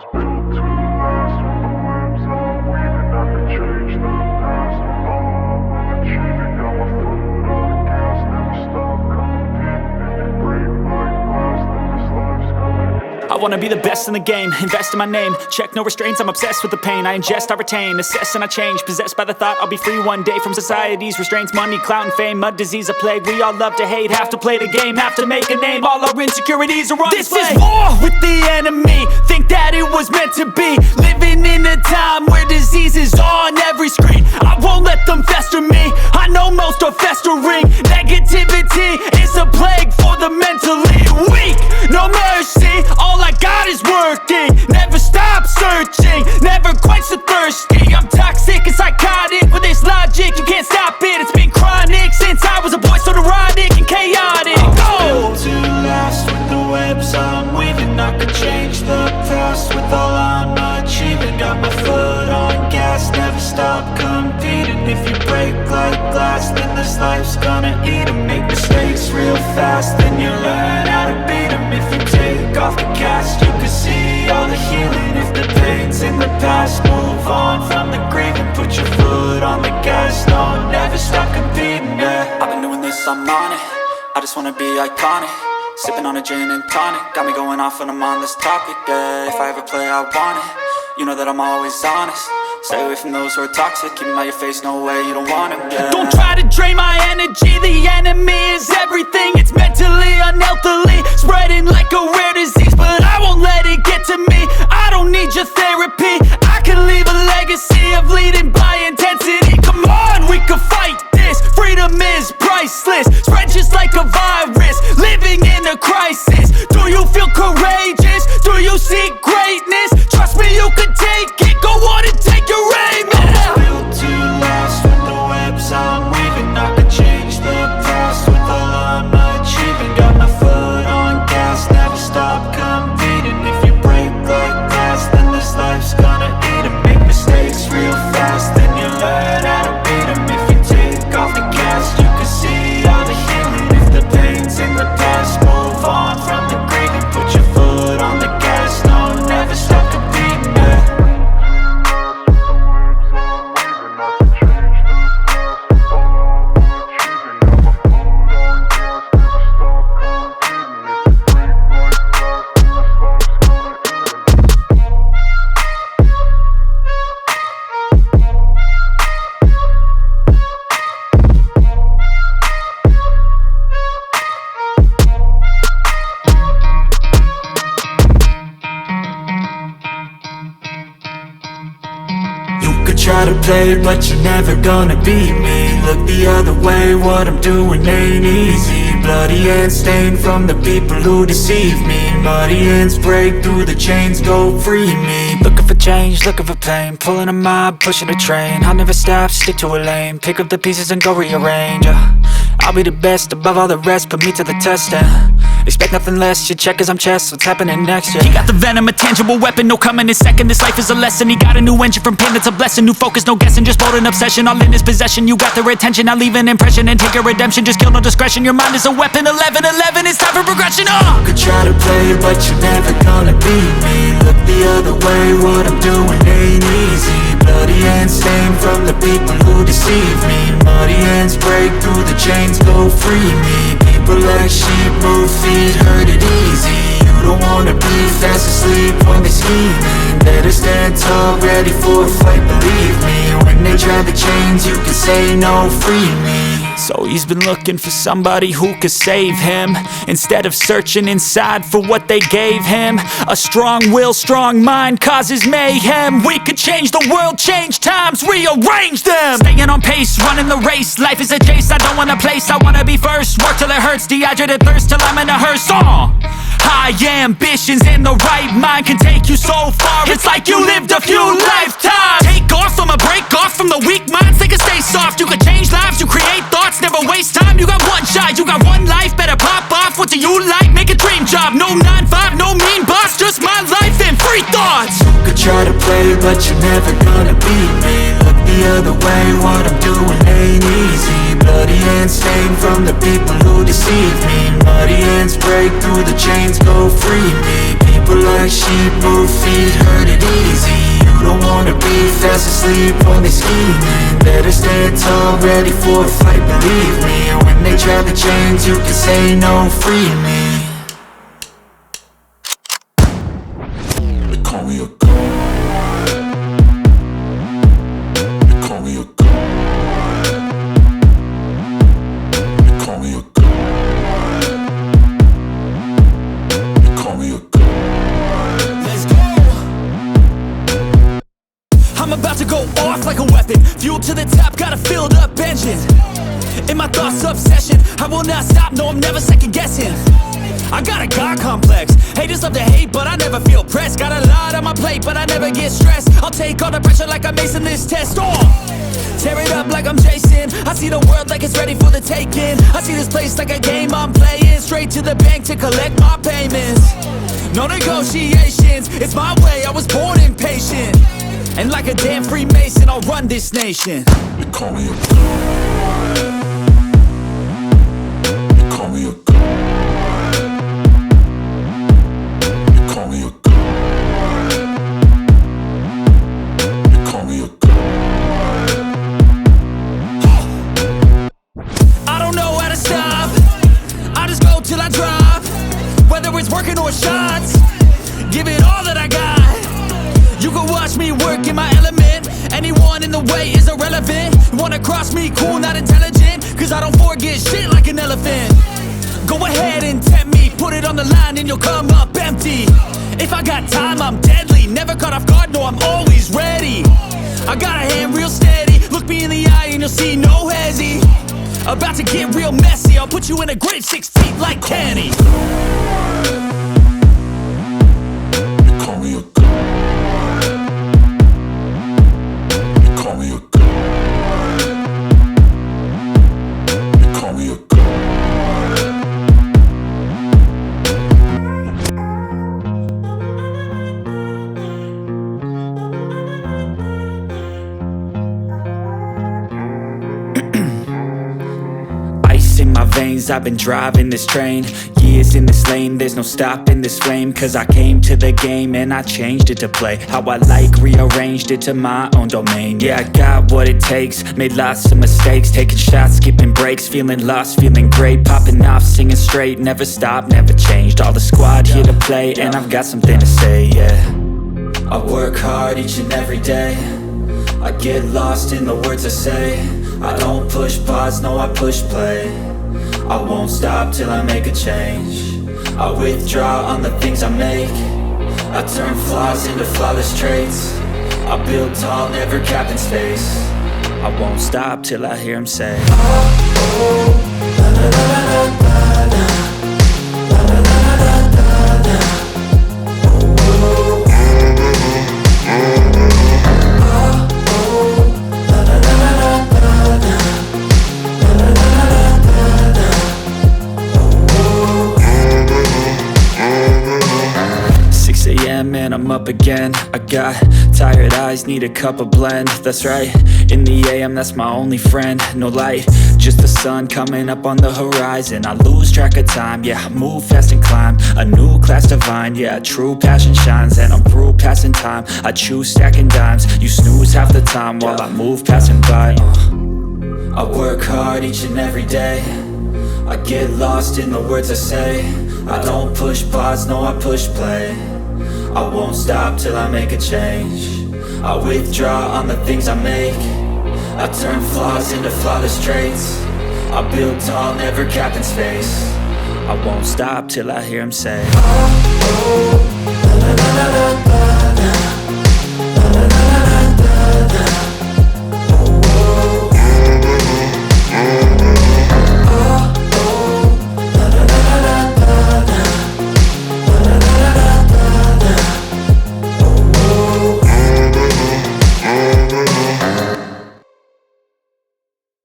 was built to last. With the webs I'm weaving, I could change the past. With all I'm achieving, got my foot on the gas. Never stop competing. If you break like glass, then this life's gonna end. I wanna be the best in the game, invest in my name. Check no restraints, I'm obsessed with the pain. I ingest, I retain, assess and I change. Possessed by the thought I'll be free one day from society's restraints. Money, clout and fame, mud, disease, a plague. We all love to hate, have to play the game, have to make a name. All our insecurities are on display. This is war with the enemy, think that it was meant to be. Living in a time where disease is on every screen. I won't let them fester me, I know most are festering. Negativity is a plague for the mentally weak. No mercy, all I got is working. Never stop searching, never quench the thirsty. I'm toxic and psychotic, with this logic you can't stop it. It's been chronic since I was a boy, so neurotic and chaotic. Go! To last with the webs I'm weaving, I could change the past with all I'm achieving. Got my foot on gas, never stop competing. If you break like glass, then this life's gonna eat 'em. Make mistakes real fast, then you learn how to beat 'em. If you take off the cast, you can see all the healing. If the pain's in the past, move on from the grieving. Put your foot on the gas, no, never stop competing, yeah. I've been doing this, I'm on it. I just wanna be iconic. Sipping on a gin and tonic, got me going off when I'm on this topic, yeah. If I ever play, I want it. You know that I'm always honest. Stay away from those who are toxic. Keep 'em out your face, no way, you don't want 'em, yeah. Don't try to drain my energy. The enemy is everything. It's mentally, unhealthily, spreading like a rare disease. But I won't let it get to me. I don't need your therapy. I can leave a legacy of leading by intensity. Come on, we can fight this. Freedom is priceless. Spread just like a virus. Living in a crisis. Do you feel courageous? Do you seek greatness? Trust me, you can take it. Go on and take your aim. I was built to last with the webs I'm weaving. I could change the past with all I'm achieving. Got my foot on gas, never stop competing. If you break like glass, then this life's gonna eat 'em. Make mistakes real fast, then you learn how to beat 'em. If you take off the cast, you can see all the healing. If the pain's in the past, move on from the grieving. Put your foot on the gas, no, never stop competing, yeah. Try to play, but you're never gonna beat me. Look the other way, what I'm doing ain't easy. Bloody hands stained from the people who deceive me. Muddy hands break through the chains, go free me. Looking for change, looking for pain. Pulling a mob, pushing a train. I'll never stop, stick to a lane. Pick up the pieces and go rearrange. I'll be the best above all the rest, put me to the test and expect nothing less. Your check is I'm chess, what's happening next, yeah. He got the venom, a tangible weapon, no coming in second. This life is a lesson, he got a new engine from pain, that's a blessing. New focus, no guessing, just bold and obsession. All in his possession, you got their attention. I'll leave an impression and take your redemption. Just kill, no discretion, your mind is a weapon. 11-11, it's time for progression, You could try to play, but you're never gonna beat me. Look the other way, what I'm doing ain't easy. Bloody hands stained from the people who deceive me. Muddy hands break through the chains, go free me. People like sheep, move feet, hurt it easy. You don't wanna be fast asleep when they're scheming. Better stand tall, ready for a fight, believe me. When they try the chains, you can say no, free me. So he's been looking for somebody who could save him, instead of searching inside for what they gave him. A strong will, strong mind causes mayhem. We could change the world, change times, rearrange them. Staying on pace, running the race. Life is a chase, I don't want a place. I wanna be first, work till it hurts. Dehydrated thirst till I'm in a hearse. High ambitions in the right mind can take you so far. It's like you lived a few lifetimes. Take off from a break off from the weak minds. They can stay soft, you can change lives, you create thoughts. Never waste time, you got one shot, you got one life. Better pop off, what do you like? Make a dream job, no 9-5, no mean boss. Just my life and free thoughts. You could try to play, but you're never gonna beat me. Look the other way, what I'm doing ain't easy. Bloody hands stained from the people who deceive me. Muddy hands break through the chains, go free me. People People like sheep move feet, hurt it easy. You don't wanna be fast asleep when they scheming. Better stand tall, ready for a fight, believe me. And when they try to change, you can say no, free me. They call me a god. They call me a god. They call me a god. They call me a god. Let's go! I'm about to go off like a weapon. Fuel to the top, got a filled up engine. In my thoughts, obsession, I will not stop, no, I'm never second guessing. I got a God complex. Haters love to hate, but I never feel pressed. Got a lot on my plate, but I never get stressed. I'll take all the pressure like I'm acing this test. Tear it up like I'm Jason. I see the world like it's ready for the taking. I see this place like a game I'm playing. Straight to the bank to collect my payments. No negotiations, it's my way, I was born impatient. And like a damn Freemason, I'll run this nation. They call me a god. They call me a god. They call me a god. They call me a god. I don't know how to stop, I just go till I drop. Whether it's working or shots, give it all that I got. You can watch me work in my element. Anyone in the way is irrelevant. You wanna cross me, cool, not intelligent. Cause I don't forget shit like an elephant. Go ahead and tempt me, put it on the line and you'll come up empty. If I got time, I'm deadly. Never caught off guard, no, I'm always ready. I got a hand real steady. Look me in the eye and you'll see no hezzy. About to get real messy. I'll put you in a grave 6 feet like Kenny. They call me a god. They call me a god. They call me a god. Ice in my veins, I've been driving this train. Years in this lane, there's no stopping this flame. Cause I came to the game and I changed it to play how I like, rearranged it to my own domain. Yeah, I got what it takes, made lots of mistakes. Taking shots, skipping breaks, feeling lost, feeling great. Popping off, singing straight, never stopped, never changed. All the squad here to play and I've got something to say, yeah. I work hard each and every day. I get lost in the words I say. I don't push pause, no, I push play. I won't stop till I make a change. I withdraw on the things I make. I turn flaws into flawless traits. I build tall, never capped in space. I won't stop till I hear him say, and I'm up again. I got tired eyes, need a cup of blend. That's right, in the AM, that's my only friend. No light, just the sun coming up on the horizon. I lose track of time, yeah, I move fast and climb a new class divine, yeah, true passion shines. And I'm through passing time, I choose stacking dimes. You snooze half the time while I move passing by. I work hard each and every day. I get lost in the words I say. I don't push pause, no, I push play. I won't stop till I make a change. I withdraw on the things I make. I turn flaws into flawless traits. I build tall, never capped in space. I won't stop till I hear him say, oh, oh, la, la, la, la, la.